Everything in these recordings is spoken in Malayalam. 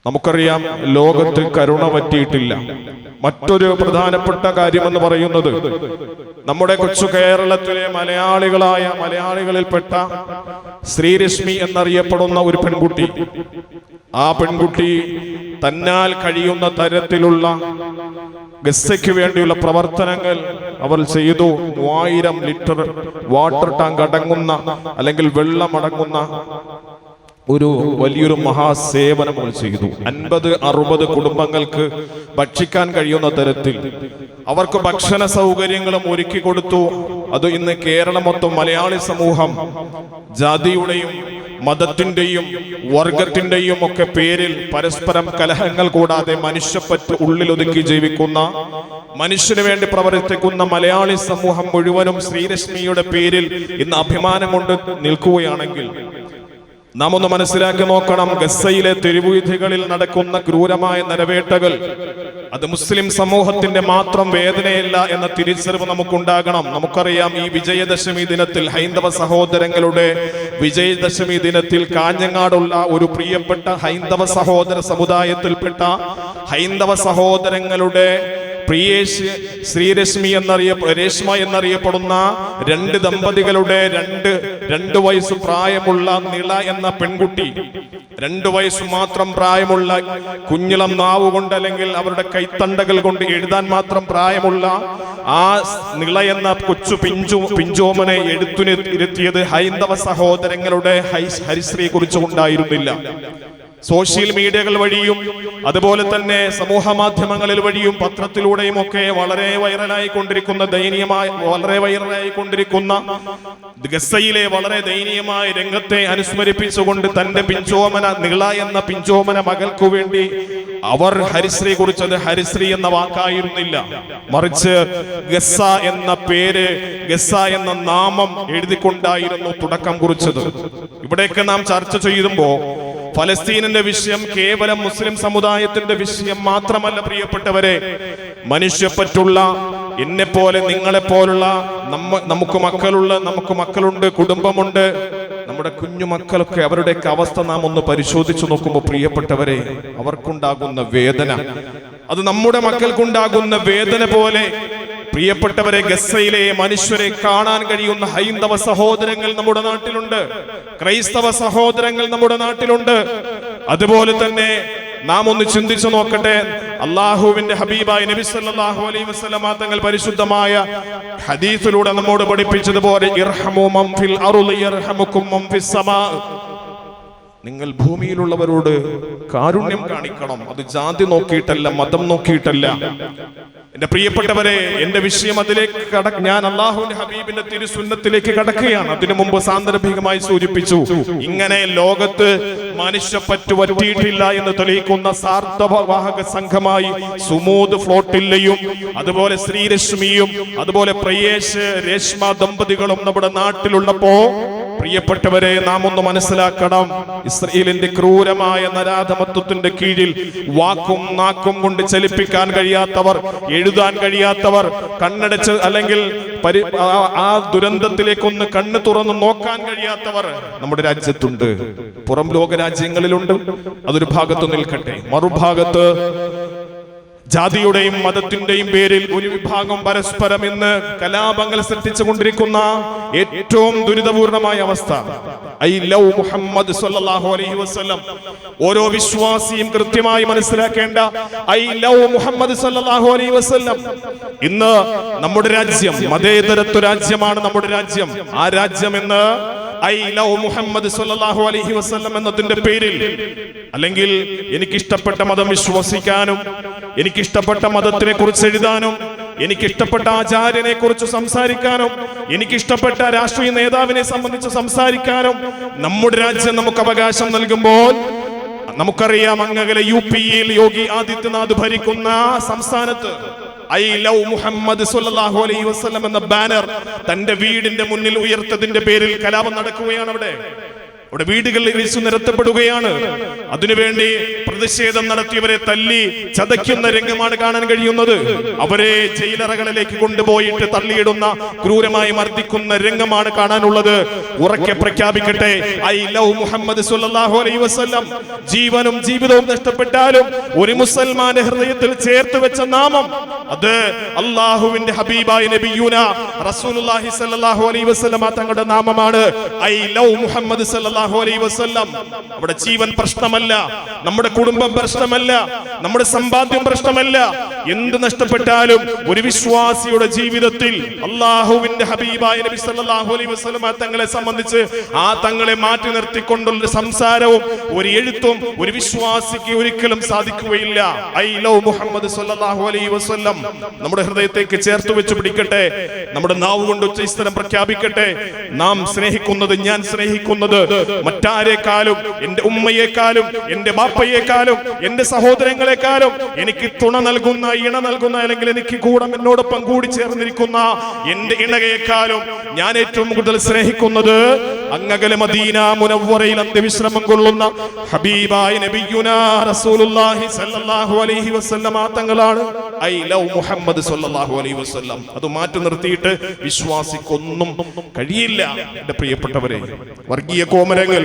നമുക്കറിയാം, ലോകത്ത് കരുണ പറ്റിയിട്ടില്ല. മറ്റൊരു പ്രധാനപ്പെട്ട കാര്യമെന്ന് പറയുന്നത്, നമ്മുടെ കൊച്ചു കേരളത്തിലെ മലയാളികളിൽപ്പെട്ട ശ്രീരശ്മി എന്നറിയപ്പെടുന്ന ഒരു പെൺകുട്ടി, ആ പെൺകുട്ടി തന്നാൽ കഴിയുന്ന തരത്തിലുള്ള ഗസയ്ക്ക് വേണ്ടിയുള്ള പ്രവർത്തനങ്ങൾ അവർ ചെയ്തു. 3000 ലിറ്റർ വാട്ടർ ടാങ്ക് അടങ്ങുന്ന അല്ലെങ്കിൽ വെള്ളമടങ്ങുന്ന ഒരു വലിയൊരു മഹാസേവനം അവർ ചെയ്തു. 50-60 കുടുംബങ്ങൾക്ക് ഭക്ഷിക്കാൻ കഴിയുന്ന തരത്തിൽ അവർക്ക് ഭക്ഷണ സൗകര്യങ്ങളും ഒരുക്കി കൊടുത്തു. അത് ഇന്ന് കേരളം മൊത്തം മലയാളി സമൂഹം ജാതിയുടെയും മതത്തിന്റെയും വർഗത്തിന്റെയും ഒക്കെ പേരിൽ പരസ്പരം കലഹങ്ങൾ കൂടാതെ മനുഷ്യപ്പറ്റ് ഉള്ളിലൊതുക്കി ജീവിക്കുന്ന, മനുഷ്യന് വേണ്ടി പ്രവർത്തിക്കുന്ന മലയാളി സമൂഹം മുഴുവനും ശ്രീരശ്മിയുടെ പേരിൽ ഇന്ന് അഭിമാനം കൊണ്ട് നിൽക്കുകയാണെങ്കിൽ നാം ഒന്ന് മനസ്സിലാക്കി നോക്കണം. ഗസയിലെ തെരുവുവീഥികളിൽ നടക്കുന്ന ക്രൂരമായ നരവേട്ടകൾ അത് മുസ്ലിം സമൂഹത്തിന്റെ മാത്രം വേദനയല്ല എന്ന തിരിച്ചറിവ് നമുക്കുണ്ടാകണം. നമുക്കറിയാം, ഈ വിജയദശമി ദിനത്തിൽ, ഹൈന്ദവ സഹോദരങ്ങളുടെ വിജയദശമി ദിനത്തിൽ കാഞ്ഞങ്ങാടുള്ള ഒരു പ്രിയപ്പെട്ട ഹൈന്ദവ സഹോദര സമുദായത്തിൽപ്പെട്ട ഹൈന്ദവ സഹോദരങ്ങളുടെ ശ്രീരശ്മി രേഷ്മ എന്നറിയപ്പെടുന്ന 2 ദമ്പതികളുടെ 2 വയസ്സ് പ്രായമുള്ള നിള എന്ന പെൺകുട്ടി, 2 വയസ്സ് മാത്രം പ്രായമുള്ള, കുഞ്ഞിളം നാവുകൊണ്ട് അല്ലെങ്കിൽ അവരുടെ കൈത്തണ്ടകൾ കൊണ്ട് എഴുതാൻ മാത്രം പ്രായമുള്ള ആ നിള എന്ന കൊച്ചു പിഞ്ചോമനെ എടുത്തുനിർത്തിയത് ഹൈന്ദവ സഹോദരങ്ങളുടെ ഹരിശ്രീയെ കുറിച്ച് ഉണ്ടായിരുന്നില്ല. സോഷ്യൽ മീഡിയകൾ വഴിയും അതുപോലെ തന്നെ സമൂഹ മാധ്യമങ്ങളിൽ വഴിയും പത്രത്തിലൂടെയും ഒക്കെ വളരെ വൈറലായി കൊണ്ടിരിക്കുന്ന ഗസയിലെ വളരെ ദയനീയമായ രംഗത്തെ അനുസ്മരിപ്പിച്ചുകൊണ്ട് തന്റെ പിഞ്ചോമന നിള എന്ന പിഞ്ചോമന മകൾക്കു വേണ്ടി അവർ ഹരിശ്രീ കുറിച്ചത് ഹരിശ്രീ എന്ന വാക്കായിരുന്നില്ല, മറിച്ച് ഗസ എന്ന പേര്, ഗസ എന്ന നാമം എഴുതിക്കൊണ്ടായിരുന്നു തുടക്കം കുറിച്ചത്. ഇവിടേക്ക് നാം ചർച്ച ചെയ്യുമ്പോൾ ഫലസ്തീനിന്റെ വിഷയം കേവലം മുസ്ലിം സമുദായത്തിന്റെ വിഷയം മാത്രമല്ല പ്രിയപ്പെട്ടവരെ. മനുഷ്യപ്പറ്റുള്ള, എന്നെപ്പോലെ നിങ്ങളെപ്പോലുള്ള, നമുക്ക് മക്കളുണ്ട്, കുടുംബമുണ്ട്, നമ്മുടെ കുഞ്ഞു മക്കളൊക്കെ അവരുടെയൊക്കെ അവസ്ഥ നാം ഒന്ന് പരിശോധിച്ചു നോക്കുമ്പോൾ പ്രിയപ്പെട്ടവരെ, അവർക്കുണ്ടാകുന്ന വേദന അത് നമ്മുടെ മക്കൾക്കുണ്ടാകുന്ന വേദന പോലെ പ്രിയപ്പെട്ടവരെ ഗസയിലെ മനുഷ്യരെ കാണാൻ കഴിയുന്ന ഹൈന്ദവ സഹോദരങ്ങൾ നമ്മുടെ നാട്ടിലുണ്ട്, ക്രൈസ്തവ സഹോദരങ്ങൾ നമ്മുടെ നാട്ടിലുണ്ട്. അതുപോലെ തന്നെ നാം ഒന്ന് ചിന്തിച്ചു നോക്കട്ടെ, അള്ളാഹുവിന്റെ ഹബീബായ നബി സല്ലല്ലാഹു അലൈഹി വസല്ലമ തങ്ങൾ പരിശുദ്ധമായ ഹദീസിലൂടെ നമ്മോട് പഠിപ്പിച്ചതുപോലെ ഇർഹമു മൻ ഫിൽ അർളി യർഹമുകും മൻ ഫിസ് സമാ, നിങ്ങൾ ഭൂമിയിലുള്ളവരോട് കാരുണ്യം കാണിക്കണം. അത് ജാതി നോക്കിയിട്ടല്ല, മതം നോക്കിയിട്ടല്ല. എന്റെ പ്രിയപ്പെട്ടവരെ, എന്റെ വിഷയം അതിലേക്ക് ഞാൻ അള്ളാഹുവിന്റെ ഹബീബിന്റെ തിരുസുന്നത്തിലേക്ക് കടക്കുകയാണ്. അതിനു മുമ്പ് സാന്ദർഭികമായി സൂചിപ്പിച്ചു, ഇങ്ങനെ ലോകത്ത് മനുഷ്യപ്പറ്റു പറ്റിയിട്ടില്ല എന്ന് തെളിയിക്കുന്ന സാർത്ഥവാഹക സംഘമായി സുമൂദ് ഫ്ലോട്ടില്ലയും അതുപോലെ ശ്രീരശ്മിയും അതുപോലെ പ്രയേഷ് രേഷ്മ ദമ്പതികളും നമ്മുടെ നാട്ടിലുള്ളപ്പോ പ്രിയപ്പെട്ടവരെ, നാം ഒന്ന് മനസ്സിലാക്കണം, ഇസ്രായേലിന്റെ ക്രൂരമായ നരാധമത്വത്തിന്റെ കീഴിൽ വാക്കും നാക്കും കൊണ്ട് ചലിപ്പിക്കാൻ കഴിയാത്തവർ, എഴുതാൻ കഴിയാത്തവർ, കണ്ണടച്ച് അല്ലെങ്കിൽ ആ ദുരന്തത്തിലേക്കൊന്ന് കണ്ണ് തുറന്ന് നോക്കാൻ കഴിയാത്തവർ നമ്മുടെ രാജ്യത്തുണ്ട്, പുറം ലോക രാജ്യങ്ങളിലുണ്ട്. അതൊരു ഭാഗത്ത് നിൽക്കട്ടെ. മറുഭാഗത്ത് ജാതിയുടെയും മതത്തിന്റെയും പേരിൽ ഒരു വിഭാഗം പരസ്പരം ഇന്ന് കലാപങ്ങൾ സൃഷ്ടിച്ചുകൊണ്ടിരിക്കുന്ന ഏറ്റവും ദുരിതപൂർണമായ അവസ്ഥ. ഐ ലവ് മുഹമ്മദ് സല്ലല്ലാഹു അലൈഹി വസല്ലം. ഓരോ വിശ്വാസിയും കൃത്യമായി മനസ്സിലാക്കേണ്ട ഐ ലവ് മുഹമ്മദ് സല്ലല്ലാഹു അലൈഹി വസല്ലം. ഇന്ന് നമ്മുടെ രാജ്യം മതേതരത്വ രാജ്യമാണ്. നമ്മുടെ രാജ്യം, ആ രാജ്യം ഇന്ന് ഐ ലവ് മുഹമ്മദ് സല്ലല്ലാഹു അലൈഹി വസല്ലം എന്നതിന്റെ പേരിൽ, അല്ലെങ്കിൽ എനിക്കിഷ്ടപ്പെട്ട മതം വിശ്വസിക്കാനും എനിക്കിഷ്ടപ്പെട്ട മതത്തിനെ കുറിച്ച് എഴുതാനും എനിക്കിഷ്ടപ്പെട്ട ആചാര്യനെ കുറിച്ച് സംസാരിക്കാനും എനിക്കിഷ്ടപ്പെട്ട രാഷ്ട്രീയ നേതാവിനെ സംബന്ധിച്ച് സംസാരിക്കാനും നമ്മുടെ രാജ്യം നമുക്ക് അവകാശം നൽകുമ്പോൾ, നമുക്കറിയാം അങ്ങകലെ UP-യിൽ യോഗി ആദിത്യനാഥ് ഭരിക്കുന്ന സംസ്ഥാനത്ത് ഐ ലവ് മുഹമ്മദ് സല്ലല്ലാഹു അലൈഹി വസല്ലം എന്ന ബാനർ തന്റെ വീടിന്റെ മുന്നിൽ ഉയർത്തതിന്റെ പേരിൽ കലാപം നടക്കുകയാണ് അവിടെ. അവിടെ വീടുകളിൽ ഇടിച്ചു നിരത്തപ്പെടുകയാണ്. അതിനുവേണ്ടി പ്രതിഷേധം നടത്തിയവരെ തല്ലി ചതയ്ക്കുന്ന രംഗമാണ് കാണാൻ കഴിയുന്നത്. അവരെ ജയിലറകളിലേക്ക് കൊണ്ടുപോയിട്ട് തള്ളിയിടുന്ന, ക്രൂരമായി മർദ്ദിക്കുന്ന രംഗമാണ് കാണാനുള്ളത്. ഉറക്കെ പ്രഖ്യാപിക്കട്ടെ, ഐ ലവ് മുഹമ്മദ് സ്വല്ലല്ലാഹു അലൈഹി വസല്ലം. ജീവനും ജീവിതവും നഷ്ടപ്പെട്ടാലും ഒരു മുസൽമാന്റെ ഹൃദയത്തിൽ ചേർത്ത് വെച്ച നാമം അത് അല്ലാഹുവിന്റെ ഹബീബായ നബിയുന റസൂലുള്ളാഹി സ്വല്ലല്ലാഹു അലൈഹി വസല്ലം തങ്ങളുടെ നാമമാണ്. ഐ ലവ് മുഹമ്മദ് സ്വല്ലല്ലാഹു അലൈഹി വസല്ലം. അവിടെ ജീവൻ പ്രശ്നമല്ല, നമ്മുടെ കുടുംബം പ്രശ്നമല്ല, നമ്മുടെ സമ്പാദ്യം പ്രശ്നമല്ല. എന്ത് നഷ്ടപ്പെട്ടാലും ഒരു വിശ്വാസിയുടെ ജീവിതത്തിൽ അല്ലാഹുവിന്റെ ഹബീബായ നബി സല്ലല്ലാഹു അലൈഹി വസല്ലം തങ്ങളെ സംബന്ധിച്ച് ആ തങ്ങളെ മാറ്റി നിർത്തിക്കൊണ്ടുള്ള സംസാരവും ഒരു എഴുത്തും ഒരു വിശ്വാസിക്ക് ഒരിക്കലും സാധിക്കുകയില്ല. ഐ ലവ് മുഹമ്മദ് സ്വല്ലല്ലാഹു അലൈഹി വസല്ലം നമ്മുടെ ഹൃദയത്തേക്ക് ചേർത്ത് വെച്ച് പിടിക്കട്ടെ. നമ്മുടെ നാവ് കൊണ്ട് ഉച്ചസ്ഥലം പ്രഖ്യാപിക്കട്ടെ, നാം സ്നേഹിക്കുന്നത്, ഞാൻ സ്നേഹിക്കുന്നത് മറ്റാരേക്കാളും, എന്റെ ഉമ്മയെക്കാളും, എന്റെ ബാപ്പയെക്കാളും, എന്റെ സഹോദരങ്ങളെക്കാളും എനിക്ക് തുണ നൽകുന്ന, ഇണ നൽകുന്ന, അല്ലെങ്കിൽ എനിക്ക് കൂടെ എന്നോടൊപ്പം കൂടി ചേർന്നിരിക്കുന്ന എന്റെ ഇണകയെക്കാളും ഞാൻ ഏറ്റവും കൂടുതൽ സ്നേഹിക്കുന്നത് അങ്ങകലെ മദീന മുനവ്വറയിൽ അന്ത്യവിശ്രമം കൊള്ളുന്ന ഹബീബായ നബിയുനാ റസൂലുള്ളാഹി സ്വല്ലല്ലാഹു അലൈഹി വസല്ലം തങ്ങളാണ്. ഐ ലവ് മുഹമ്മദ് സ്വല്ലല്ലാഹു അലൈഹി വസല്ലം. അത് മാറ്റി നിർത്തിയിട്ട് വിശ്വാസിക്കൊന്നും കഴിയില്ല. എന്റെ പ്രിയപ്പെട്ടവരെ, വർഗീയ കോമരങ്ങൾ,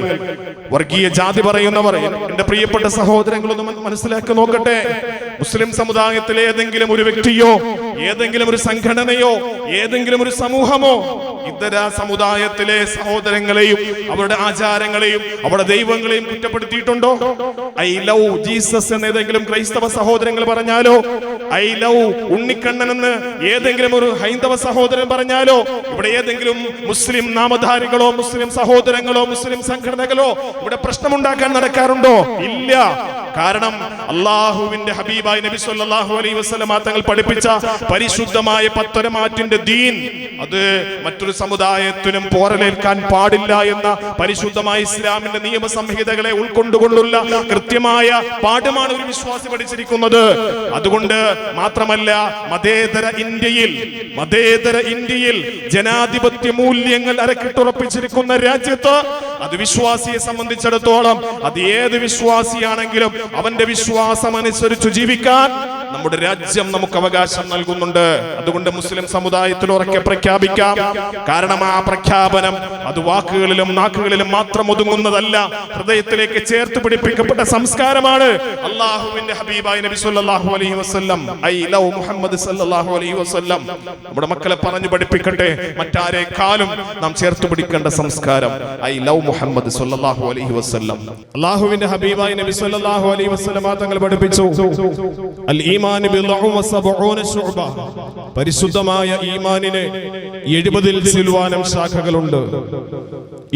വർഗീയ ജാതി പറയുന്നവർ, എന്റെ പ്രിയപ്പെട്ട സഹോദരങ്ങളൊന്നും മനസ്സിലാക്കി നോക്കട്ടെ. മുസ്ലിം സമുദായത്തിലെ ഏതെങ്കിലും ഒരു വ്യക്തിയോ, ഏതെങ്കിലും ഒരു സംഘടനയോ, ഏതെങ്കിലും ഒരു സമൂഹമോ ഇതര സമുദായത്തിലെ സഹോദരങ്ങളെയും അവരുടെ ആചാരങ്ങളെയും അവരുടെ ദൈവങ്ങളെയും കുറ്റപ്പെടുത്തിയിട്ടുണ്ടോ? ഐ ലവ് ജീസസ് എന്ന് ഏതെങ്കിലും ക്രൈസ്തവ സഹോദരങ്ങൾ പറഞ്ഞാലോ, ഐ ലവ് ഉണ്ണിക്കണ്ണൻ എന്ന് ഏതെങ്കിലും ഒരു ഹൈന്ദവ സഹോദരൻ പറഞ്ഞാലോ, ഇവിടെ ഏതെങ്കിലും മുസ്ലിം നാമധാരികളോ, മുസ്ലിം സഹോദരങ്ങളോ, മുസ്ലിം സംഘടനകളോ ഇവിടെ പ്രശ്നമുണ്ടാക്കാൻ നടക്കാറുണ്ടോ? ഇല്ല. കാരണം അല്ലാഹുവിന്റെ ഹബീബായ നബി സല്ലല്ലാഹു അലൈഹി വസല്ലം തങ്ങൾ പഠിപ്പിച്ച പരിശുദ്ധമായ പത്തൊരമാറ്റിന്റെ ദീൻ അത് മറ്റൊരു സമുദായത്തിനും പോറലേൽക്കാൻ പാടില്ല എന്ന പരിശുദ്ധമായ ഇസ്ലാമിന്റെ നിയമസംഹിതകളെ ഉൾക്കൊണ്ടുകൊണ്ടുള്ള കൃത്യമായ പാഠമാണ് ഒരു വിശ്വാസി പഠിച്ചിരിക്കുന്നത്. അതുകൊണ്ട് മാത്രമല്ല, മതേതര ഇന്ത്യയിൽ ജനാധിപത്യ മൂല്യങ്ങൾ അരക്കിട്ടുറപ്പിച്ചിരിക്കുന്ന രാജ്യത്ത് അത് വിശ്വാസിയെ സംബന്ധിച്ചിടത്തോളം, അത് ഏത് വിശ്വാസിയാണെങ്കിലും അവന്റെ വിശ്വാസം അനുസരിച്ച് ജീവിക്കാൻ നമ്മുടെ രാജ്യം നമുക്ക് അവകാശം നൽകുന്നുണ്ട്. അതുകൊണ്ട് മുസ്ലിം സമുദായത്തിൽ ഉറക്കെ പ്രഖ്യാപിക്കാം. കാരണം ആ പ്രഖ്യാപനം അത് വാക്കുകളിലും നാക്കുകളിലും മാത്രം ഒതുങ്ങുന്നതല്ല, ഹൃദയത്തിലേക്ക് ചേർത്ത് പിടിപ്പിക്കപ്പെട്ട സംസ്കാരമാണ്. അല്ലാഹുവിന്റെ ഹബീബായ നബി സല്ലല്ലാഹു അലൈഹി വസല്ലം, ഐ ലവ് മുഹമ്മദ് സല്ലല്ലാഹു അലൈഹി വസല്ലം. നമ്മുടെ മക്കളെ പറഞ്ഞു പഠിപ്പിക്കട്ടെ, മറ്റാരേക്കാളും നാം ചേർത്ത് പിടിക്കേണ്ട സംസ്കാരം ഐ ലവ് മുഹമ്മദ് സല്ലല്ലാഹു അലൈഹി വസല്ലം. അല്ലാഹുവിന്റെ ഹബീബായ നബി സല്ലല്ലാഹു അലൈഹി വസല്ലം തങ്ങൾ പഠിപ്പിച്ചു, അൽ ഈമാൻ ബിദ്ഉ വസബഊന ശുഅബ. പരിശുദ്ധമായ ഈമാനിന് 70 സിൽവാനം ശാഖകളുണ്ട്.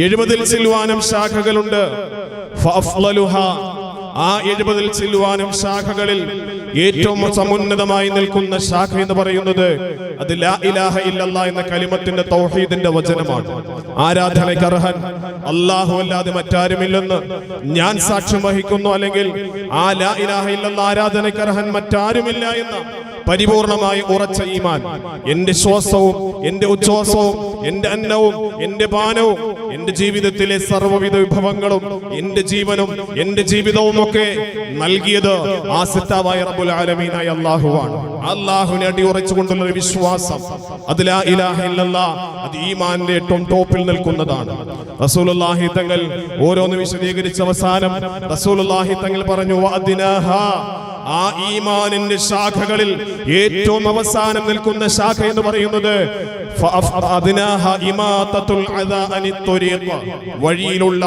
70 സിൽവാനം ശാഖകളുണ്ട്. ഫഅഫ്ളലുഹാ, ആ 70 സിൽവാനം ശാഖകളിൽ ഏറ്റവും സമുന്നതമായി നിൽക്കുന്ന ശാഖ എന്ന് പറയുന്നത് അത് ലാ ഇലാഹ ഇല്ലല്ലാഹ് എന്ന കലിമത്തിന്റെ തൗഹീദിന്റെ വചനമാണ്. ആരാധനയ്ക്ക് അർഹൻ അല്ലാഹു അല്ലാതെ മറ്റാരുമില്ലെന്ന് ഞാൻ സാക്ഷ്യം വഹിക്കുന്നു, അല്ലെങ്കിൽ ആ ലാ ഇലാഹ ഇല്ലല്ലാഹ് ആരാധനയ്ക്ക് അർഹൻ മറ്റാരുമില്ല എന്ന പരിപൂർണമായി ഉറച്ച ഈമാൻ. എന്റെ ശ്വാസവും എന്റെ ഉച്ഛ്വാസവും എന്റെ അന്നവും എന്റെ പാനവും എന്റെ ജീവിതത്തിലെ സർവ്വവിധ വിഭവങ്ങളും എന്റെ ജീവനും എന്റെ ജീവിതവും ഒക്കെ നൽകിയത് ആ സിത്താവായ റബ്ബുൽ ആലമീനായ അല്ലാഹുവാണ്. അല്ലാഹുവിനെ അടിയുറച്ചുകൊണ്ടുള്ള ഒരു വിശ്വാസം, അത് ലാ ഇലാഹ ഇല്ലല്ലാഹ്, അത് ഈമാനിന്റെ ഏറ്റവും ടോപ്പിൽ നിൽക്കുന്നതാണ്. റസൂലുള്ളാഹി തങ്ങൾ ഓരോന്ന് വിശദീകരിച്ച അവസാനം റസൂലുള്ളാഹി തങ്ങൾ പറഞ്ഞു, വഅദ്നാഹാ, ആ ഈമാനിന്റെ ശാഖകളിൽ ഏറ്റവും അവസാനം നിൽക്കുന്ന ശാഖ എന്ന് പറയുന്നത് വഴിയിലുള്ള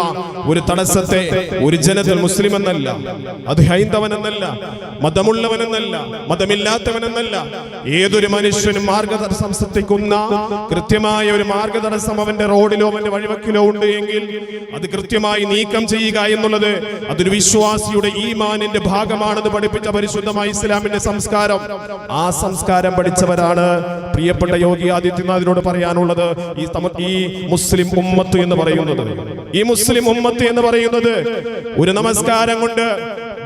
ഒരു തടസ്സത്തെ ഒരു ജനതൽ മുസ്ലിം എന്നല്ല, അത് ഹൈന്ദവനെന്നല്ല, മതമുള്ളവനെന്നല്ല, മതമില്ലാത്തവനെന്നല്ല, ഏതൊരു മനുഷ്യനും മാർഗതടസ്സം സൃഷ്ടിക്കുന്ന കൃത്യമായ ഒരു മാർഗതടസ്സം അവന്റെ റോഡിലോ അവന്റെ വഴിവക്കിലോ ഉണ്ട് എങ്കിൽ അത് കൃത്യമായി നീക്കം ചെയ്യുക എന്നുള്ളത് അതൊരു വിശ്വാസിയുടെ ഈമാനിന്റെ ഭാഗമാണെന്ന് പഠിപ്പിച്ച പരിശുദ്ധമായ ഇസ്ലാമിന്റെ സംസ്കാരം. ആ സംസ്കാരം പഠിച്ചവരാണ് പ്രിയപ്പെട്ട യോഗി ആദിത്യനാഥിനോട് പറയാനുള്ളത്. ഈ മുസ്ലിം ഉമ്മത്ത് എന്ന് പറയുന്നത്, ഈ മുസ്ലിം ഉമ്മത്ത് എന്ന് പറയുന്നത് ഒരു നമസ്കാരം കൊണ്ട്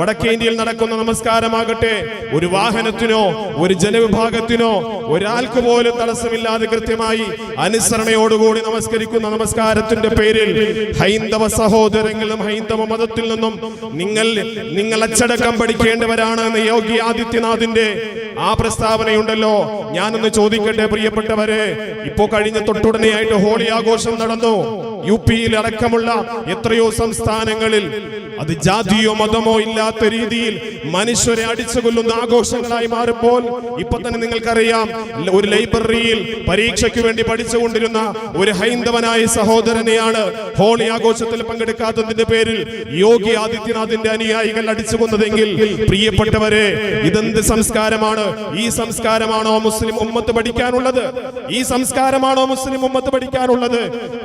വടക്കേ ഇന്ത്യയിൽ നടക്കുന്ന നമസ്കാരമാകട്ടെ ഒരു വാഹനത്തിനോ ഒരു ജനവിഭാഗത്തിനോ ഒരാൾക്ക് പോലും തടസ്സമില്ലാതെ കൃത്യമായി അനുസരണയോടുകൂടി നമസ്കരിക്കുന്ന നമസ്കാരത്തിന്റെ പേരിൽ ഹൈന്ദവ സഹോദരങ്ങളും ഹൈന്ദവ മതത്തിൽ നിന്നും നിങ്ങൾ അച്ചടക്കം പഠിക്കേണ്ടവരാണ് എന്ന് യോഗി ആദിത്യനാഥിന്റെ ആ പ്രസ്താവനയുണ്ടല്ലോ. ഞാനൊന്ന് ചോദിക്കട്ടെ പ്രിയപ്പെട്ടവരെ, ഇപ്പോ കഴിഞ്ഞ തൊട്ടുടനെയായിട്ട് ഹോളി ആഘോഷം നടന്നു. യുപിയിൽ അടക്കമുള്ള എത്രയോ സംസ്ഥാനങ്ങളിൽ അത് ജാതിയോ മതമോ ഇല്ലാത്ത രീതിയിൽ മനുഷ്യരെ അടിച്ചുകൊല്ലുന്ന ആഘോഷങ്ങളായി മാറുമ്പോൾ ഇപ്പൊ തന്നെ നിങ്ങൾക്കറിയാം, ഒരു ലൈബ്രറിയിൽ പരീക്ഷയ്ക്ക് വേണ്ടി പഠിച്ചുകൊണ്ടിരുന്ന ഒരു ഹൈന്ദവനായ സഹോദരനെയാണ് ഹോളി ആഘോഷത്തിൽ പങ്കെടുക്കാത്തതിന്റെ പേരിൽ യോഗി ആദിത്യനാഥിന്റെ അനുയായികൾ അടിച്ചുകൊന്നതെങ്കിൽ പ്രിയപ്പെട്ടവരെ, ഇതെന്ത് സംസ്കാരമാണ്? ഈ സംസ്കാരമാണോ മുസ്ലിം ഉമ്മത്ത് പഠിക്കാനുള്ളത്? ഈ സംസ്കാരമാണോ മുസ്ലിം ഉമ്മത്ത് പഠിക്കാനുള്ളത്?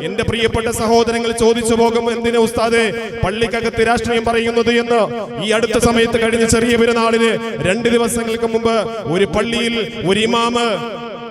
എന്റെ പ്രിയപ്പെട്ട സഹോദരങ്ങൾ ചോദിച്ചു പോകും, എന്തിനാ ഉസ്താദേ പള്ളിക്കകത്ത് രാഷ്ട്രീയം പറയുന്നത് എന്ന്. ഈ അടുത്ത സമയത്ത് കഴിഞ്ഞ ചെറിയ പെരുന്നാളിന് 2 ദിവസങ്ങൾക്ക് മുമ്പ് ഒരു പള്ളിയിൽ ഒരു ഇമാമ്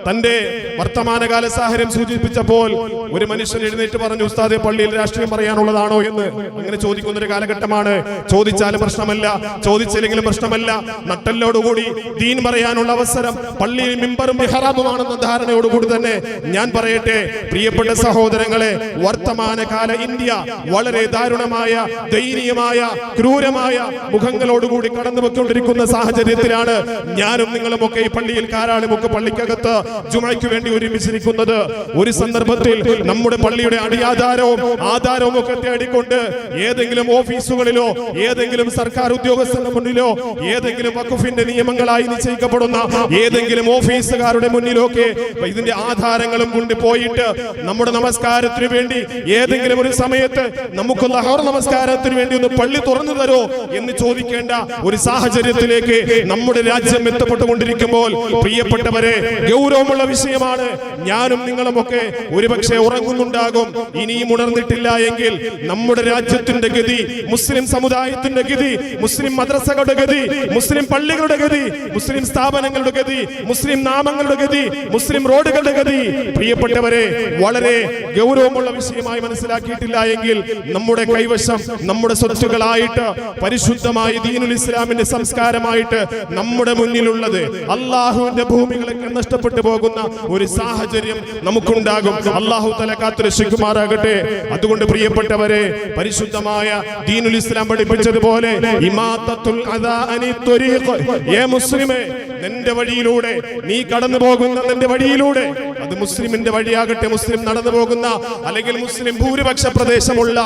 തന്റെ വർത്തമാനകാല സാഹചര്യം സൂചിപ്പിച്ചപ്പോൾ ഒരു മനുഷ്യൻ എഴുന്നേറ്റ് പറഞ്ഞു, ഉസ്താദെ പള്ളിയിൽ രാഷ്ട്രീയം പറയാനുള്ളതാണോ എന്ന്. അങ്ങനെ ചോദിക്കുന്ന ഒരു കാലഘട്ടമാണ്. ചോദിച്ചാലും പ്രശ്നമല്ല, ചോദിച്ചില്ലെങ്കിലും പ്രശ്നമല്ല. നട്ടലോടുകൂടി ദീൻ പറയാനുള്ള അവസരം പള്ളിയിൽ മിമ്പറും മിഹ്റാബുമാണെന്ന ധാരണയോടുകൂടി തന്നെ ഞാൻ പറയട്ടെ പ്രിയപ്പെട്ട സഹോദരങ്ങളെ, വർത്തമാനകാല ഇന്ത്യ വളരെ ദാരുണമായ, ദയനീയമായ, ക്രൂരമായ മുഖങ്ങളോടുകൂടി കടന്നുപോയിക്കൊണ്ടിരിക്കുന്ന സാഹചര്യത്തിലാണ് ഞാനും നിങ്ങളുമൊക്കെ ഈ പള്ളിയിൽ കാരാളിമുക്ക് പള്ളിക്കകത്ത് ജുമയ്ക്ക് വേണ്ടി ഒരുമിച്ചിരിക്കുന്നത്. ഒരു സന്ദർഭത്തിൽ നമ്മുടെ പള്ളിയുടെ അടിയാധാരവും ആധാരവും ഒക്കെ തേടിക്കൊണ്ട് ഏതെങ്കിലും ഓഫീസുകളിലോ ഏതെങ്കിലും സർക്കാർ ഉദ്യോഗസ്ഥരുടെ മുന്നിലോ ഏതെങ്കിലും വഖഫിന്റെ നിയമങ്ങളായി നിശ്ചയിക്കപ്പെടുന്ന ഏതെങ്കിലും ഓഫീസുകാരുടെ മുന്നിലൊക്കെ ഇതിന്റെ ആധാരങ്ങളും കൊണ്ട് പോയിട്ട് നമ്മുടെ നമസ്കാരത്തിന് വേണ്ടി ഏതെങ്കിലും ഒരു സമയത്ത് നമുക്ക് ലഹോർ നമസ്കാരത്തിന് വേണ്ടി ഒന്ന് പള്ളി തുറന്നു തരോ എന്ന് ചോദിക്കേണ്ട ഒരു സാഹചര്യത്തിലേക്ക് നമ്മുടെ രാജ്യം എത്തപ്പെട്ടുകൊണ്ടിരിക്കുമ്പോൾ പ്രിയപ്പെട്ടവരെ, ഗൗരവമുള്ള വിഷയമാണ്. ഞാനും നിങ്ങളുമൊക്കെ ഒരുപക്ഷെ ഉറങ്ങുന്നുണ്ടാകും. ഇനിയും ഉണർന്നിട്ടില്ല എങ്കിൽ നമ്മുടെ രാജ്യത്തിന്റെ ഗതി, മുസ്ലിം സമുദായത്തിന്റെ ഗതി, മുസ്ലിം മദ്രസകളുടെ ഗതി, മുസ്ലിം പള്ളികളുടെ ഗതി, മുസ്ലിം സ്ഥാപനങ്ങളുടെ ഗതി, മുസ്ലിം നാമങ്ങളുടെ ഗതി, മുസ്ലിം റോഡുകളുടെ ഗതി പ്രിയപ്പെട്ടവരെ വളരെ ഗൗരവമുള്ള വിഷയമായി മനസ്സിലാക്കിയിട്ടില്ല എങ്കിൽ നമ്മുടെ കൈവശം നമ്മുടെ സ്വത്തുക്കളായിട്ട് പരിശുദ്ധമായ ദീനുൽ ഇസ്ലാമിന്റെ സംസ്കാരമായിട്ട് നമ്മുടെ മുന്നിലുള്ളത് അള്ളാഹുവിന്റെ ഭൂമികളൊക്കെ നഷ്ടപ്പെട്ടു പോകുന്ന ഒരു സാഹചര്യം നമുക്കുണ്ടാകും. അല്ലാഹു തആല കാത്തുരക്ഷിക്കുമാറാകട്ടെ. അതുകൊണ്ട് പ്രിയപ്പെട്ടവരെ, പരിശുദ്ധമായ ദീനുൽ ഇസ്ലാം പഠിപ്പിച്ചതുപോലെ ഇമാതത്തുൽ അദാ അനി ത്വരീഖ്, ഏ മുസ്ലിമേ, നിന്റെ വഴിയിലൂടെ നീ കടന്നു പോകുന്ന നിന്റെ വഴിയിലൂടെ, അത് മുസ്ലിമിന്റെ വഴിയാകട്ടെ, മുസ്ലിം നടന്നു പോകുന്ന അല്ലെങ്കിൽ മുസ്ലിം ഭൂരിപക്ഷ പ്രദേശമുള്ള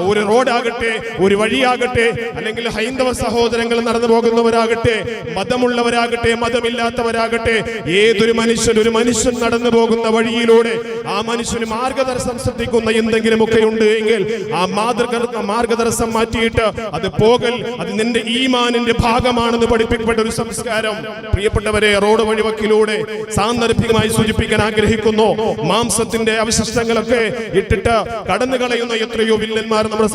ഒരു റോഡാകട്ടെ, ഒരു വഴിയാകട്ടെ, അല്ലെങ്കിൽ ഹൈന്ദവ സഹോദരങ്ങൾ നടന്നു പോകുന്നവരാകട്ടെ, മതമുള്ളവരാകട്ടെ, മതമില്ലാത്തവരാകട്ടെ, ഏതൊരു ഒരു മനുഷ്യൻ നടന്നു പോകുന്ന വഴിയിലൂടെ ആ മനുഷ്യന് മാർഗദർശനം സൃഷ്ടിക്കുന്ന എന്തെങ്കിലുമൊക്കെ ഉണ്ട് എങ്കിൽ ആ മാർഗദർശനം മാറ്റിയിട്ട് അത് പോകൽ, അത് നിന്റെ ഈമാനിന്റെ ഭാഗമാണെന്ന് പഠിപ്പിക്കപ്പെട്ട ഒരു സംസ്കാരം. പ്രിയപ്പെട്ടവരെ, റോഡ് വഴിവക്കിലൂടെ സാന്ദർഭികമായി സൂചിപ്പിക്കാൻ ആഗ്രഹിക്കുന്നു, മാംസത്തിന്റെ അവശിഷ്ടങ്ങളൊക്കെ ഇട്ടിട്ട് കടന്നു കളയുന്ന എത്രയോ വില്ലന്മാർ നമ്മുടെ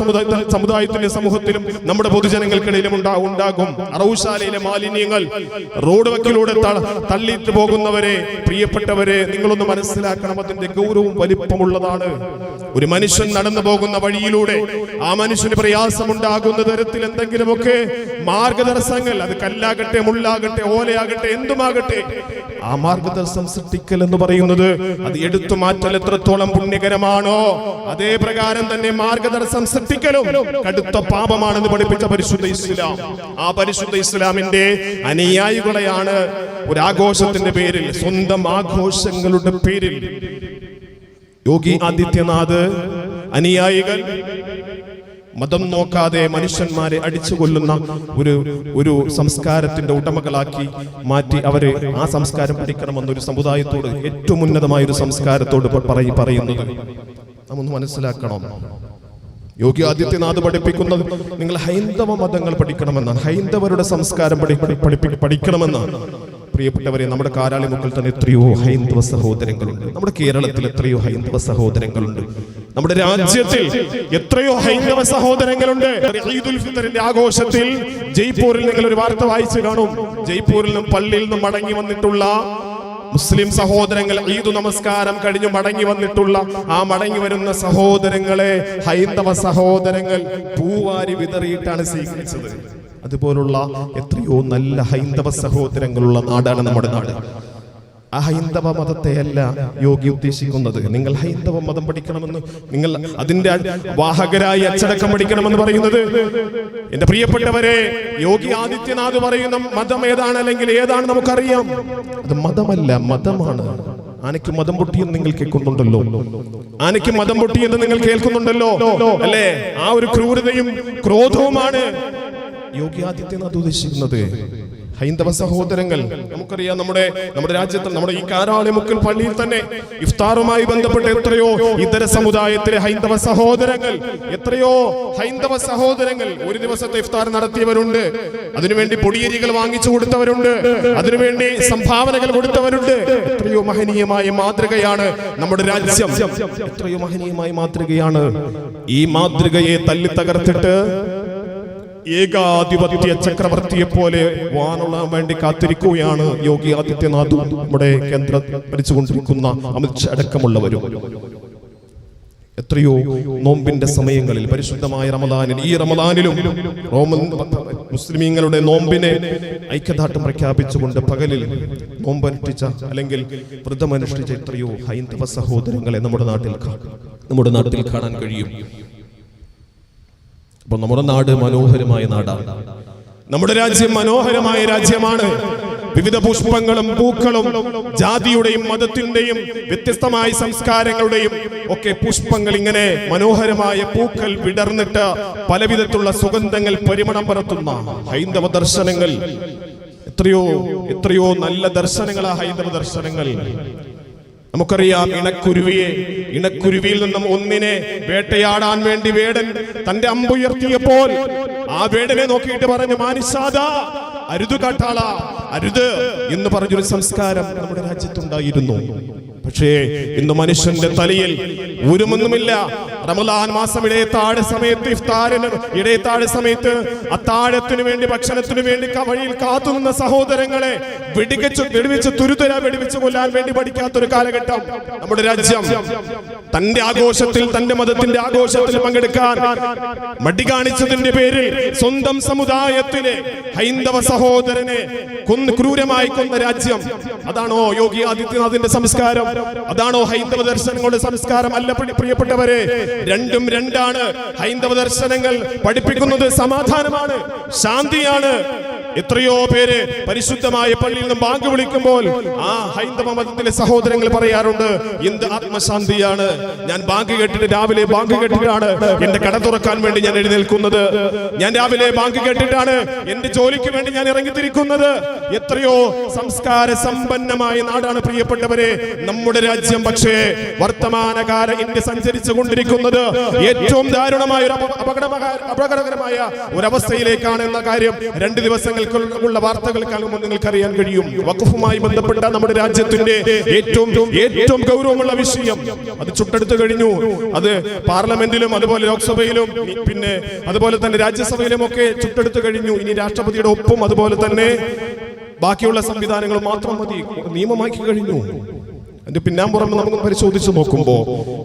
സമുദായത്തിലും സമൂഹത്തിലും നമ്മുടെ പൊതുജനങ്ങൾക്കിടയിലും ഉണ്ടാകും. അറവുശാലയിലെ മാലിന്യങ്ങൾ റോഡ് വക്കിലൂടെ തള്ളിയിട്ട് പോകുന്നവരെ, പ്രിയപ്പെട്ടവരെ, നിങ്ങളൊന്ന് മനസ്സിലാക്കണം, അതിന്റെ ഗൗരവം വലിപ്പമുള്ളതാണ്. ഒരു മനുഷ്യൻ നടന്നു പോകുന്ന വഴിയിലൂടെ ആ മനുഷ്യന് പ്രയാസമുണ്ടാകുന്ന തരത്തിൽ എന്തെങ്കിലുമൊക്കെ മാർഗദർശനങ്ങൾ, അത് കല്ലാകട്ടെ, മുള്ളാകട്ടെ, ഓലയാകട്ടെ, എന്തുമാകട്ടെ, ആ മാർഗദർശനം സൃഷ്ടിക്കൽ എന്ന് പറയുന്നത് അത് എടുത്തു മാറ്റൽ എത്രത്തോളം പുണ്യകരമാണോ അതേ പ്രകാരം തന്നെ മാർഗദർശനം സൃഷ്ടിക്കലും കടുത്ത പാപമാണെന്ന് പഠിപ്പിച്ച പരിശുദ്ധ ഇസ്ലാം. ആ പരിശുദ്ധ ഇസ്ലാമിന്റെ അനുയായികളെയാണ് ഒരു ആഘോഷത്തിന്റെ പേരിൽ, സ്വന്തം ആഘോഷങ്ങളുടെ പേരിൽ യോഗി ആദിത്യനാഥ് അനുയായികൾ മതം നോക്കാതെ മനുഷ്യന്മാരെ അടിച്ചുകൊല്ലുന്ന ഒരു സംസ്കാരത്തിന്റെ ഉടമകളാക്കി മാറ്റി അവരെ ആ സംസ്കാരം പഠിക്കണമെന്നൊരു സമുദായത്തോട്, ഏറ്റവും ഉന്നതമായ ഒരു സംസ്കാരത്തോട് പറയുന്നത് നമ്മൊന്ന് മനസ്സിലാക്കണം. യോഗി ആദിത്യനാഥ് പഠിപ്പിക്കുന്നത് നിങ്ങൾ ഹൈന്ദവ മതങ്ങൾ പഠിക്കണമെന്നാണ്, ഹൈന്ദവരുടെ സംസ്കാരം പഠിക്കണമെന്നാണ്. പ്രിയപ്പെട്ടവരെ, നമ്മുടെ കാരാളിമുക്കിൽ തന്നെ എത്രയോ ഹൈന്ദവ സഹോദരങ്ങളുണ്ട്, നമ്മുടെ കേരളത്തിൽ എത്രയോ ഹൈന്ദവ സഹോദരങ്ങളുണ്ട്, നമ്മുടെ രാജ്യത്തിൽ എത്രയോ ഹൈന്ദവ സഹോദരങ്ങളുണ്ട്. ഈദുൽ ഫിത്തറിന്റെ ആഘോഷത്തിൽ ജയ്പൂരിൽ നിങ്ങൾ ഒരു വാർത്ത വായിച്ചു കാണും. ജയ്പൂരിൽ നിന്നും പള്ളിയിൽ നിന്നും മടങ്ങി വന്നിട്ടുള്ള മുസ്ലിം സഹോദരങ്ങൾ, ഈദ് നമസ്കാരം കഴിഞ്ഞു മടങ്ങി വന്നിട്ടുള്ള ആ മടങ്ങി വരുന്ന സഹോദരങ്ങളെ ഹൈന്ദവ സഹോദരങ്ങൾ പൂവാരി വിതറിയിട്ടാണ് സ്വീകരിച്ചത്. അതുപോലുള്ള എത്രയോ നല്ല ഹൈന്ദവ സഹോദരങ്ങളുള്ള നാടാണ് നമ്മുടെ നാട്. ആ ഹൈന്ദവ മതത്തെയല്ല യോഗി ഉദ്ദേശിക്കുന്നത്. നിങ്ങൾ ഹൈന്ദവ മതം പഠിക്കണമെന്ന്, നിങ്ങൾ അതിന്റെ വാഹകരായി അച്ചടക്കം പഠിക്കണമെന്ന് പറയുന്നത്, എന്റെ പ്രിയപ്പെട്ടവരെ, യോഗി ആദിത്യനാഥ് പറയുന്ന മതം ഏതാണ് അല്ലെങ്കിൽ ഏതാണ് നമുക്കറിയാം. അത് മതമല്ല, മതമാണ്. ആനയ്ക്ക് മതം പൊട്ടിയെന്ന് നിങ്ങൾ കേൾക്കുന്നുണ്ടല്ലോ, ആനയ്ക്ക് മതം പൊട്ടിയെന്ന് നിങ്ങൾ കേൾക്കുന്നുണ്ടല്ലോ അല്ലേ? ആ ഒരു ക്രൂരതയും ക്രോധവുമാണ് യോഗി ആദിത്യനാഥ് ഉദ്ദേശിക്കുന്നത്. ഹൈന്ദവ സഹോദരങ്ങൾ, നമുക്കറിയാം നമ്മുടെ രാജ്യത്ത്, നമ്മുടെ ഈ കാരാളിമുക്കൽ പള്ളിയിൽ തന്നെ ഇഫ്താറുമായി ബന്ധപ്പെട്ട് എത്രയോ ഇതര സമുദായത്തിലെ ഹൈന്ദവ സഹോദരങ്ങൾ ഒരു ദിവസത്തെ ഇഫ്താർ നടത്തിയവരുണ്ട്. അതിനുവേണ്ടി പൊടിയരികൾ വാങ്ങിച്ചു കൊടുത്തവരുണ്ട്, അതിനുവേണ്ടി സംഭാവനകൾ കൊടുത്തവരുണ്ട്. എത്രയോ മഹനീയമായ മാതൃകയാണ് നമ്മുടെ രാജ്യം, എത്രയോ മഹനീയമായ മാതൃകയാണ്. ഈ മാതൃകയെ തല്ലി തകർത്തിട്ട് ഏകാധിപത്യ ചക്രവർത്തിയെ പോലെ വാണുള്ളാൻ വേണ്ടി കാത്തിരിക്കുകയാണ് യോഗി ആദിത്യനാഥും നമ്മുടെ കേന്ദ്രം ഭരിച്ചുകൊണ്ടിരിക്കുന്ന അമിത്ഷാ അടക്കമുള്ളവരും. എത്രയോ നോമ്പിന്റെ സമയങ്ങളിൽ, പരിശുദ്ധമായ റമദാനിൽ, ഈ റമദാനിലും റോമൻ മുസ്ലിമീങ്ങളുടെ നോമ്പിനെ ഐക്യദാർഢ്യം പ്രഖ്യാപിച്ചുകൊണ്ട് പകലിൽ നോമ്പനുഷ്ഠിച്ച അല്ലെങ്കിൽ വ്രതമനുഷ്ഠിച്ച എത്രയോ ഹൈന്ദവ സഹോദരങ്ങളെ നമ്മുടെ നാട്ടിൽ കാണാൻ കഴിയും. അപ്പൊ നമ്മുടെ നാട് മനോഹരമായ നാടാണ്, നമ്മുടെ രാജ്യം മനോഹരമായ രാജ്യമാണ്. വിവിധ പുഷ്പങ്ങളും പൂക്കളും ജാതിയുടെയും മതത്തിന്റെയും വ്യത്യസ്തമായ സംസ്കാരങ്ങളുടെയും ഒക്കെ പുഷ്പങ്ങൾ, ഇങ്ങനെ മനോഹരമായ പൂക്കൾ വിടർന്നിട്ട് പലവിധത്തിലുള്ള സുഗന്ധങ്ങൾ പരിമളം പരത്തുന്ന ഹൈന്ദവ ദർശനങ്ങൾ, എത്രയോ നല്ല ദർശനങ്ങളാ ഹൈന്ദവ ദർശനങ്ങൾ. നമുക്കറിയാം, ഇണക്കുരുവിയിൽ നിന്നും ഒന്നിനെ വേട്ടയാടാൻ വേണ്ടി വേടൻ തന്റെ അമ്പുയർത്തിയപ്പോൾ ആ വേടനെ നോക്കിയിട്ട് പറഞ്ഞു, മാനിഷാദ, അരുത് കാട്ടാള, അരുത് എന്ന് പറഞ്ഞൊരു സംസ്കാരം നമ്മുടെ രാജ്യത്തുണ്ടായിരുന്നു. പക്ഷേ ഇന്ന് മനുഷ്യന്റെ തലയിൽ ഊരുമൊന്നുമില്ല. റമദാൻ മാസം ഇടയത്താഴ സമയത്ത്, ഇഫ്താറിന് ഇടയത്താഴ സമയത്ത് അത്താഴത്തിനു വേണ്ടി, ഭക്ഷണത്തിനു വേണ്ടി വഴിയിൽ കാത്തുനിന്ന സഹോദരങ്ങളെ വെടിവെച്ച് വെടിവെച്ച് കൊല്ലാൻ വേണ്ടി പഠിക്കാത്തൊരു കാലഘട്ടം നമ്മുടെ രാജ്യം. തന്റെ ആഘോഷത്തിൽ, തന്റെ മതത്തിന്റെ ആഘോഷത്തിൽ പങ്കെടുക്കാൻ മടി കാണിച്ചതിന്റെ പേരിൽ സ്വന്തം സമുദായത്തിലെ ഹൈന്ദവ സഹോദരനെ ക്രൂരമായി കൊന്ന രാജ്യം. അതാണോ യോഗി ആദിത്യനാഥിന്റെ സംസ്കാരം? അതാണോ ഹൈന്ദവ ദർശനങ്ങളുടെ സംസ്കാരം? അല്ല പ്രിയപ്പെട്ടവരെ, രണ്ടും രണ്ടാണ്. ഹൈന്ദവ ദർശനങ്ങൾ പഠിപ്പിക്കുന്നത് സമാധാനമാണ്, ശാന്തിയാണ്. എത്രയോ പേര് പരിശുദ്ധമായ പള്ളിയിൽ നിന്ന് ബാങ്ക് വിളിക്കുമ്പോൾ ആ ഹൈന്ദവ മതത്തിലെ സഹോദരങ്ങൾ പറയാറുണ്ട്, എന്ത് ആത്മശാന്തിയാണ്. ഞാൻ രാവിലെ ബാങ്ക് കേട്ടിട്ടാണ് എന്റെ കട തുറക്കാൻ വേണ്ടി ഞാൻ എഴുന്നേൽക്കുന്നത്. ഞാൻ രാവിലെ ബാങ്ക് കേട്ടിട്ടാണ് എന്റെ ജോലിക്ക് വേണ്ടി ഞാൻ ഇറങ്ങിത്തിരിക്കുന്നത്. എത്രയോ സംസ്കാര സമ്പന്നമായ നാടാണ് പ്രിയപ്പെട്ടവരെ നമ്മുടെ രാജ്യം. പക്ഷേ വർത്തമാനകാല ഇന്ത്യ സഞ്ചരിച്ചു കൊണ്ടിരിക്കുന്നത് ഏറ്റവും ദാരുണമായ അപകടകരമായ ഒരവസ്ഥയിലേക്കാണ് എന്ന കാര്യം 2 ദിവസങ്ങൾ ഉള്ള വാർത്തകൾ കാണുമ്പോൾ നിങ്ങൾക്കറിയാൻ കഴിയും. വഖഫുമായി ബന്ധപ്പെട്ട നമ്മുടെ രാജ്യത്തിന്റെ ഏറ്റവും ഗൗരവമുള്ള വിഷയം അത് ചുട്ടെടുത്തു കഴിഞ്ഞു. അത് പാർലമെന്റിലും അതുപോലെ ലോക്സഭയിലും പിന്നെ അതുപോലെ തന്നെ രാജ്യസഭയിലും ഒക്കെ ചുട്ടെടുത്തു കഴിഞ്ഞു. ഇനി രാഷ്ട്രപതിയുടെ ഒപ്പും അതുപോലെ തന്നെ ബാക്കിയുള്ള സംവിധാനങ്ങൾ മാത്രം മതി, നിയമമാക്കി കഴിഞ്ഞു. അതിന്റെ പിന്നാമ്പുറം നമുക്ക് പരിശോധിച്ച് നോക്കുമ്പോ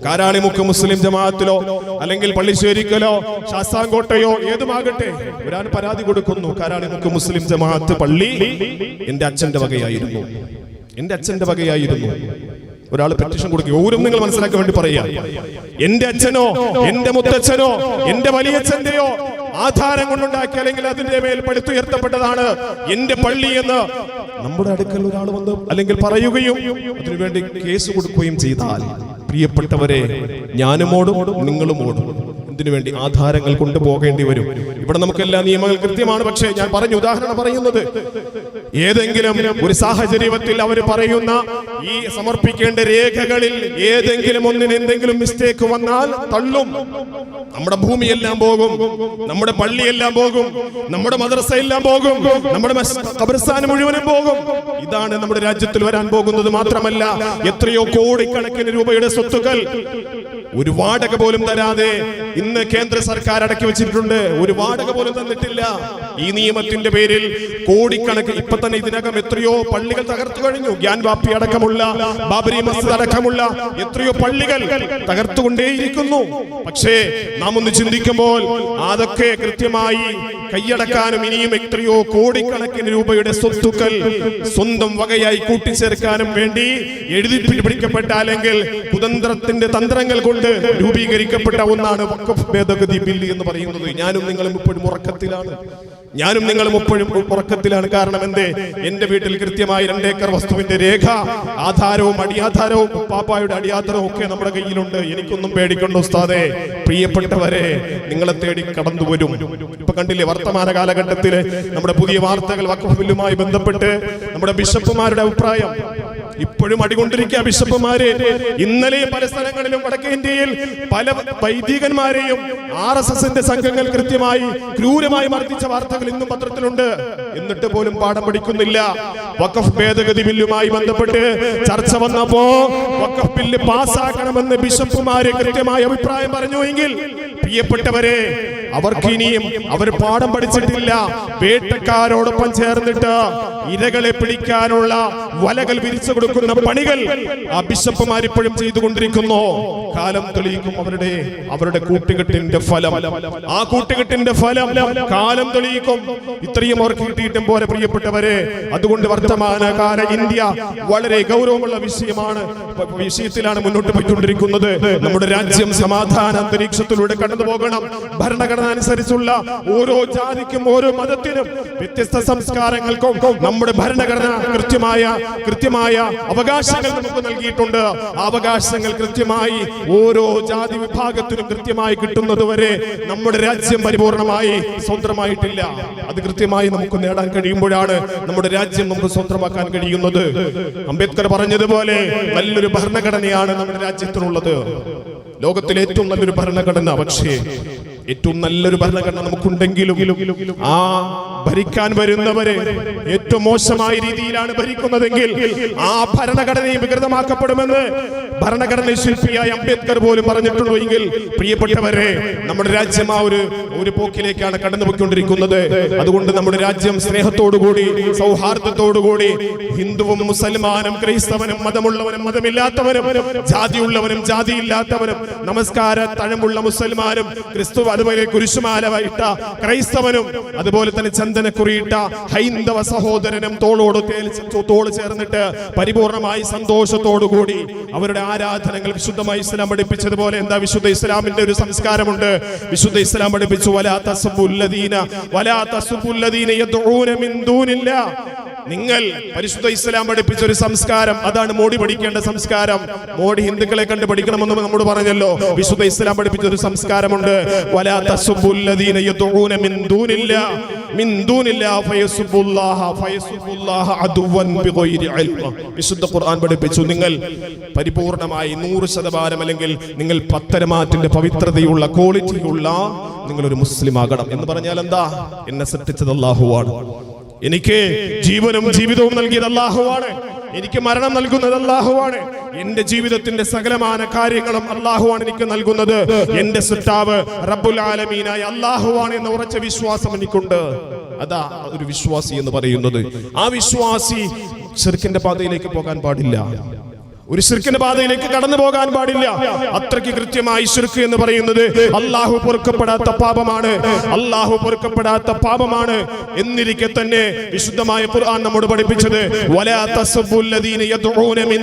കാരാളിമുക്ക് മുസ്ലിം ജമാഅത്തിലോ അല്ലെങ്കിൽ പള്ളിശ്ശേരിക്കലോ ശാസ്താംകോട്ടയോ ഏതുമാകട്ടെ ഒരാൾ പരാതി കൊടുക്കുന്നു, കാരാളിമുക്ക് മുസ്ലിം ജമാഅത്ത് പള്ളി എന്റെ അച്ഛന്റെ വകയായിരുന്നു. ഒരാൾ പെറ്റീഷൻ കൊടുക്കുക. ഓരും നിങ്ങൾ മനസ്സിലാക്കാൻ വേണ്ടി പറയാ, എന്റെ അച്ഛനോ എന്റെ മുത്തച്ഛനോ എന്റെ വലിയച്ഛന്റെയോ ആധാരം കൊണ്ടുണ്ടാക്കി അല്ലെങ്കിൽ അതിന്റെ മേൽ പടുത്തുയർത്തപ്പെട്ടതാണ് എന്റെ പള്ളി എന്ന് നമ്മുടെ അടുക്കൽ ഒരാൾ വന്ന് അല്ലെങ്കിൽ പറയുകയും അതിനുവേണ്ടി കേസ് കൊടുക്കുകയും ചെയ്താൽ, പ്രിയപ്പെട്ടവരെ, ഞാനും ഓടും നിങ്ങളും ഓടും. ഇതിനുവേണ്ടി ആധാരങ്ങൾ കൊണ്ടുപോകേണ്ടി വരും. ഇവിടെ നമുക്കെല്ലാ നിയമങ്ങൾ കൃത്യമാണ്. പക്ഷേ ഞാൻ ഉദാഹരണം പറയുന്നത്, ഏതെങ്കിലും ഒരു സാഹചര്യത്തിൽ അവർ പറയുന്ന ഈ സമർപ്പിക്കേണ്ട രേഖകളിൽ ഏതെങ്കിലും ഒന്നിന് എന്തെങ്കിലും മിസ്റ്റേക്ക് വന്നാൽ തള്ളും. നമ്മുടെ ഭൂമിയെല്ലാം പോകും, നമ്മുടെ പള്ളിയെല്ലാം പോകും, നമ്മുടെ മദ്രസ എല്ലാം പോകും, നമ്മുടെ ഖബർസ്ഥാൻ മുഴുവനും പോകും. ഇതാണ് നമ്മുടെ രാജ്യത്തിൽ വരാൻ പോകുന്നത്. മാത്രമല്ല, എത്രയോ കോടിക്കണക്കിന് രൂപയുടെ സ്വത്തുക്കൾ ഒരു വാടക പോലും തരാതെ ഇന്ന് കേന്ദ്ര സർക്കാർ അടക്കി വെച്ചിട്ടുണ്ട്. ഒരു വാടക പോലും തന്നിട്ടില്ല. ഈ നിയമത്തിന്റെ പേരിൽ കോടിക്കണക്ക് ഇപ്പൊ തന്നെ ഇതിനകം എത്രയോ പള്ളികൾ തകർത്തു കഴിഞ്ഞു. ഗ്യാൻവാപ്പി അടക്കമുള്ള, ബാബരി മസ്ജിദ് അടക്കമുള്ള എത്രയോ പള്ളികൾ തകർത്തുകൊണ്ടേയിരിക്കുന്നു. പക്ഷേ നാം ഒന്ന് ചിന്തിക്കുമ്പോൾ അതൊക്കെ കൃത്യമായി കൈയടക്കാനും ഇനിയും എത്രയോ കോടിക്കണക്കിന് രൂപയുടെ സ്വത്തുക്കൾ സ്വന്തം വകയായി കൂട്ടിച്ചേർക്കാനും വേണ്ടി എഴുതി പിടിക്കപ്പെട്ട അല്ലെങ്കിൽ കുതന്ത്രത്തിന്റെ തന്ത്രങ്ങൾ കൊണ്ട് രൂപീകരിക്കപ്പെട്ട ഒന്നാണ് വഖഫ് ഭേദഗതി ബില്ല് എന്ന് പറയുന്നത്. ഞാനും നിങ്ങളും ഇപ്പോഴും ഉറക്കത്തിലാണ്. കാരണം എന്തേ? എന്റെ വീട്ടിൽ കൃത്യമായി 2 ഏക്കർ വസ്തുവിന്റെ രേഖ, ആധാരവും അടിയാധാരവും പാപ്പായുടെ അടിയാധാരവും ഒക്കെ നമ്മുടെ കയ്യിലുണ്ട്. എനിക്കൊന്നും പേടിക്കണ്ട ഉസ്താദേ. പ്രിയപ്പെട്ടവരെ, നിങ്ങളെ തേടി കടന്നു വരും. ഇപ്പൊ കണ്ടില്ലേ വർത്തമാന കാലഘട്ടത്തില് നമ്മുടെ പുതിയ വാർത്തകൾ വഖഫ് ബില്ലുമായി ബന്ധപ്പെട്ട് നമ്മുടെ ബിഷപ്പുമാരുടെ അഭിപ്രായം ഇപ്പോഴും അടികൊണ്ടിരിക്കുക. ബിഷപ്പുമാര് ഇന്നലെ പല സ്ഥലങ്ങളിലും വടക്കേ ഇന്ത്യയിൽ പല വൈദികന്മാരെയും RSSന്റെ സംഘങ്ങൾ കൃത്യമായി ക്രൂരമായി മർദ്ദിച്ച വാർത്തകൾ ഇന്നും പത്രത്തിലുണ്ട്. എന്നിട്ട് പോലും പാഠം പഠിക്കുന്നില്ല. വഖഫ് ഭേദഗതി ബില്ലുമായി ബന്ധപ്പെട്ട് ചർച്ച വന്നപ്പോ വഖഫ് ബില്ല് പാസ്സാക്കണമെന്ന് ബിഷപ്പുമാര് കൃത്യമായ അഭിപ്രായം പറഞ്ഞു എങ്കിൽ പ്രിയപ്പെട്ടവരെ, അവർക്ക് ഇനിയും അവർ പാഠം പഠിച്ചിട്ടില്ല. വേട്ടക്കാരോടൊപ്പം ചേർന്നിട്ട് ഇരകളെ പിടിക്കാനുള്ള വലകൾ വിരിച്ചു കൊടുക്കുന്ന പണികൾ ആ ബിഷപ്പുമാർ ഇപ്പോഴും ചെയ്തുകൊണ്ടിരിക്കുന്നു. കാലം തെളിയിക്കും അവരുടെ കൂട്ടുകെട്ടിന്റെ ഫലം. ആ കൂട്ടുകെട്ടിന്റെ ഫലം കാലം തെളിയിക്കും. ഇത്രയും അവർക്ക് കിട്ടിയിട്ടും പോലെ പ്രിയപ്പെട്ടവരെ. അതുകൊണ്ട് വർത്തമാനകാല ഇന്ത്യ വളരെ ഗൗരവമുള്ള വിഷയത്തിലാണ് മുന്നോട്ട് പോയിക്കൊണ്ടിരിക്കുന്നത്. നമ്മുടെ രാജ്യം സമാധാന അന്തരീക്ഷത്തിലൂടെ കടന്നു പോകണം. ഭരണഘടന അനുസരിച്ചുള്ള ഓരോ ജാതിക്കും ഓരോ മതത്തിനും വ്യത്യസ്ത സംസ്കാരങ്ങൾക്കും നമ്മുടെ ഭരണഘടന കൃത്യമായ അവകാശങ്ങൾ നമുക്ക് നൽകിയിട്ടുണ്ട്. ആ അവകാശങ്ങൾ കൃത്യമായി ഓരോ ജാതി വിഭാഗത്തിനും കൃത്യമായി കിട്ടുന്നതുവരെ നമ്മുടെ രാജ്യം പരിപൂർണമായി സ്വന്തമായിട്ടില്ല. അത് കൃത്യമായി നമുക്ക് നേടാൻ കഴിയുമ്പോഴാണ് നമ്മുടെ രാജ്യം നമുക്ക് സ്വന്തമാക്കാൻ കഴിയുന്നത്. അംബേദ്കർ പറഞ്ഞതുപോലെ നല്ലൊരു ഭരണഘടനയാണ് നമ്മുടെ രാജ്യത്തിനുള്ളത്. ലോകത്തിലെ ഏറ്റവും നല്ലൊരു ഭരണഘടന. പക്ഷേ ഏറ്റവും നല്ലൊരു ഭരണഘടന നമുക്കുണ്ടെങ്കിലും ആ ഭരിക്കാൻ വരുന്നവരെ ഏറ്റവും മോശമായ രീതിയിലാണ് ഭരിക്കുന്നതെങ്കിൽ ആ ഭരണഘടനയും വികൃതമാക്കപ്പെടുമെന്ന് ഭരണഘടന ശില്പിയായ അംബേദ്കർ പോലും പറഞ്ഞിട്ടുള്ളൂ. എങ്കിൽ പ്രിയപ്പെട്ടവരെ, നമ്മുടെ രാജ്യം ആ ഒരു പോക്കിലേക്കാണ് കടന്നുപോയിക്കൊണ്ടിരിക്കുന്നത്. അതുകൊണ്ട് നമ്മുടെ രാജ്യം സ്നേഹത്തോടുകൂടി സൗഹാർദ്ദത്തോടുകൂടി ഹിന്ദുവും മുസൽമാനും ക്രൈസ്തവനും മതമുള്ളവനും മതമില്ലാത്തവനും ജാതിയുള്ളവനും ജാതിയില്ലാത്തവനും നമസ്കാര തഴമുള്ള മുസൽമാനും ക്രിസ്തു അതുപോലെ കുരിശുമാല ഇട്ട ക്രൈസ്തവനും അതുപോലെ തന്നെ ചന്ദനക്കുറിയിട്ട ഹൈന്ദവ സഹോദരനും തോള് ചേർന്നിട്ട് പരിപൂർണമായി സന്തോഷത്തോടുകൂടി അവരുടെ ആരാധനകൾ വിശുദ്ധമായി ഇസ്ലാം പഠിപ്പിച്ചതുപോലെ എന്താ വിശുദ്ധ ഇസ്ലാമിന്റെ ഒരു സംസ്കാരമുണ്ട്. വിശുദ്ധ ഇസ്ലാം പഠിപ്പിച്ചു വലാ തസ്ബുല്ലദീന യദ്ഊന മിൻ ദൂനില്ലാ. നിങ്ങൾ പരിശുദ്ധ ഇസ്ലാം പഠിപ്പിച്ച ഒരു സംസ്കാരം, അതാണ് മോഡി പഠിക്കേണ്ട സംസ്കാരം. മോഡി ഹിന്ദുക്കളെ കണ്ട് പഠിക്കണമെന്ന് നമ്മോട് പറഞ്ഞല്ലോ. വിശുദ്ധ ഇസ്ലാം പഠിപ്പിച്ച ഒരു സംസ്കാരമുണ്ട്. വലാ തസ്ബുല്ലദീന യദ്ഊന മിൻ ദൂനില്ലാ ഫയസുബ്ബുല്ലാഹ അദുവൻ ബിഗൈരി ഇൽമ. വിശുദ്ധ ഖുർആൻ പഠിപ്പിച്ചു നിങ്ങൾ പരിപൂർണമായി 100% അല്ലെങ്കിൽ നിങ്ങൾ പത്തരമാറ്റിന്റെ പവിത്രതയുള്ള ക്വാളിറ്റിയുള്ള നിങ്ങളൊരു മുസ്ലിം ആകണം. എന്ന് പറഞ്ഞാൽ എന്താ? എന്നെ സൃഷ്ടിച്ചത് അല്ലാഹുവാണ്. എനിക്ക് ജീവനും ജീവിതവും നൽകിയത് അല്ലാഹുവാണ്. എനിക്ക് മരണം നൽകുന്നത് അല്ലാഹുവാണ്. എന്റെ ജീവിതത്തിന്റെ സകലമായ കാര്യങ്ങളും അല്ലാഹുവാണ് എനിക്ക് നൽകുന്നത്. എന്റെ സൃഷ്ടാവ് റബ്ബുൽ ആലമീനായ അല്ലാഹുവാണ് എന്ന ഉറച്ച വിശ്വാസം എനിക്കുണ്ട്. അതാ ഒരു വിശ്വാസി എന്ന് പറയുന്നത്. ആ വിശ്വാസി ശിർക്കിന്റെ പാതയിലേക്ക് പോകാൻ പാടില്ല. ഒരു ശിർക്കിന്റെ പാതയിലേക്ക് കടന്നു പോകാൻ പാടില്ല. അത്രയ്ക്ക് കൃത്യമായി ശിർക്ക് എന്ന് പറയുന്നത് അല്ലാഹു പൊറുക്കപ്പെടാത്ത പാപമാണ്. എന്നിരിക്കെ തന്നെ വിശുദ്ധമായ ഖുർആൻ നമ്മോട് പഠിപ്പിച്ചത് വലാ തസ്ബുല്ലദീന യദ്ഊന മിൻ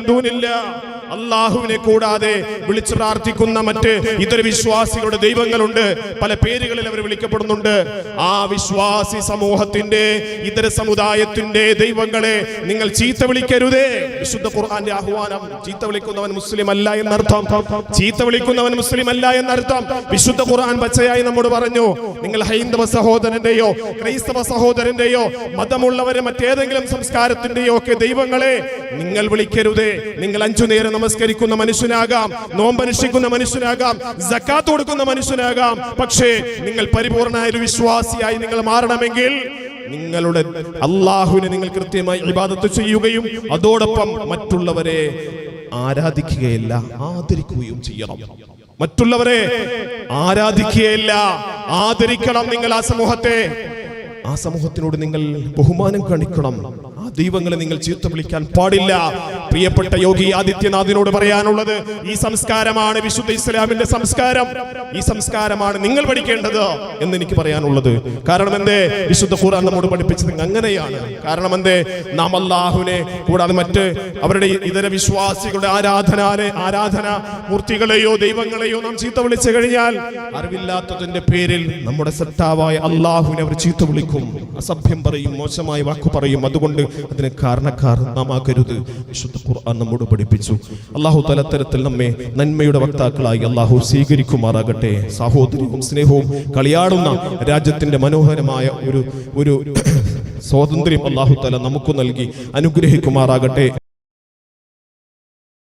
ദൂനില്ലാ. അല്ലാഹുവിനെ കൂടാതെ വിളിച്ചു പ്രാർത്ഥിക്കുന്ന മറ്റ് ഇതര വിശ്വാസികളുടെ ദൈവങ്ങളുണ്ട്. പല പേരുകളിൽ അവർ വിളിക്കപ്പെടുന്നുണ്ട്. ആ വിശ്വാസി സമൂഹത്തിന്റെ ഇതര സമുദായത്തിന്റെ ദൈവങ്ങളെ നിങ്ങൾ ചീത്ത വിളിക്കരുതേ. വിശുദ്ധ ഖുർആന്റെ ആഹ്വാനം. ചീത്ത വിളിക്കുന്നവൻ മുസ്ലിം അല്ല എന്നർത്ഥം. വിശുദ്ധ ഖുർആൻ പച്ചയായി നമ്മോട് പറഞ്ഞു, നിങ്ങൾ ഹൈന്ദവ സഹോദരന്റെയോ ക്രൈസ്തവ സഹോദരന്റെയോ മതമുള്ളവരെ മറ്റേതെങ്കിലും സംസ്കാരത്തിന്റെയോ ഒക്കെ ദൈവങ്ങളെ നിങ്ങൾ വിളിക്കരുതേ. നിങ്ങൾ 5 നേരം നമസ്കരിക്കുന്ന മനുഷ്യനാകാം, നോമ്പനുഷ്ഠിക്കുന്ന മനുഷ്യനാകാം, സക്കാത്ത് കൊടുക്കുന്ന മനുഷ്യനാകാം. പക്ഷേ നിങ്ങൾ പരിപൂർണമായ ഒരു വിശ്വാസിയായി നിങ്ങൾ മാറണമെങ്കിൽ നിങ്ങളുടെ അല്ലാഹുവിനെ നിങ്ങൾ കൃത്യമായി ഇബാദത്ത് ചെയ്യുകയും അതോടൊപ്പം മറ്റുള്ളവരെ ആരാധിക്കുകയല്ല, ആദരിക്കുകയും ചെയ്യണം. മറ്റുള്ളവരെ ആരാധിക്കുകയല്ല, ആദരിക്കണം. നിങ്ങൾ ആ സമൂഹത്തിനോട് നിങ്ങൾ ബഹുമാനം കാണിക്കണം. ആ ദൈവങ്ങളെ നിങ്ങൾ ചീത്ത വിളിക്കാൻ പാടില്ല. പ്രിയപ്പെട്ട യോഗി ആദിത്യനാഥിനോട് പറയാനുള്ളത്, ഈ സംസ്കാരമാണ് വിശുദ്ധ ഇസ്ലാമിന്റെ സംസ്കാരം. ഈ സംസ്കാരമാണ് നിങ്ങൾ പഠിക്കേണ്ടത് എന്ന് എനിക്ക് പറയാനുള്ളത്. കാരണം എന്തേ? വിശുദ്ധ ഖുർആൻ നമ്മോട് പഠിപ്പിച്ചത് അങ്ങനെയാണ്. കാരണം എന്തേ? നാം അല്ലാഹുവിനെ കൂടാതെ മറ്റ് അവരുടെ ഇതര വിശ്വാസികളുടെ ആരാധന മൂർത്തികളെയോ ദൈവങ്ങളെയോ നാം ചീത്ത വിളിച്ചു കഴിഞ്ഞാൽ അറിവില്ലാത്തതിന്റെ പേരിൽ നമ്മുടെ സത്താവായ അല്ലാഹുവിനെ അവർ ചീത്ത വിളിക്കും, അസഭ്യം പറയും, മോശമായ വാക്കു പറയും. അതുകൊണ്ട് അതിന് കാരണക്കാർ നാം ആകരുത്. വിശുദ്ധ ഖുർആൻ നമ്മോട് പഠിപ്പിച്ചു. അല്ലാഹു തലത്തരത്തിൽ നമ്മെ നന്മയുടെ വക്താക്കളായി അല്ലാഹു സ്വീകരിക്കുമാറാകട്ടെ. സഹോദര്യവും സ്നേഹവും കളിയാടുന്ന രാജ്യത്തിന്റെ മനോഹരമായ ഒരു സ്വാതന്ത്ര്യം അല്ലാഹു തആല നമുക്ക് നൽകി അനുഗ്രഹിക്കുമാറാകട്ടെ.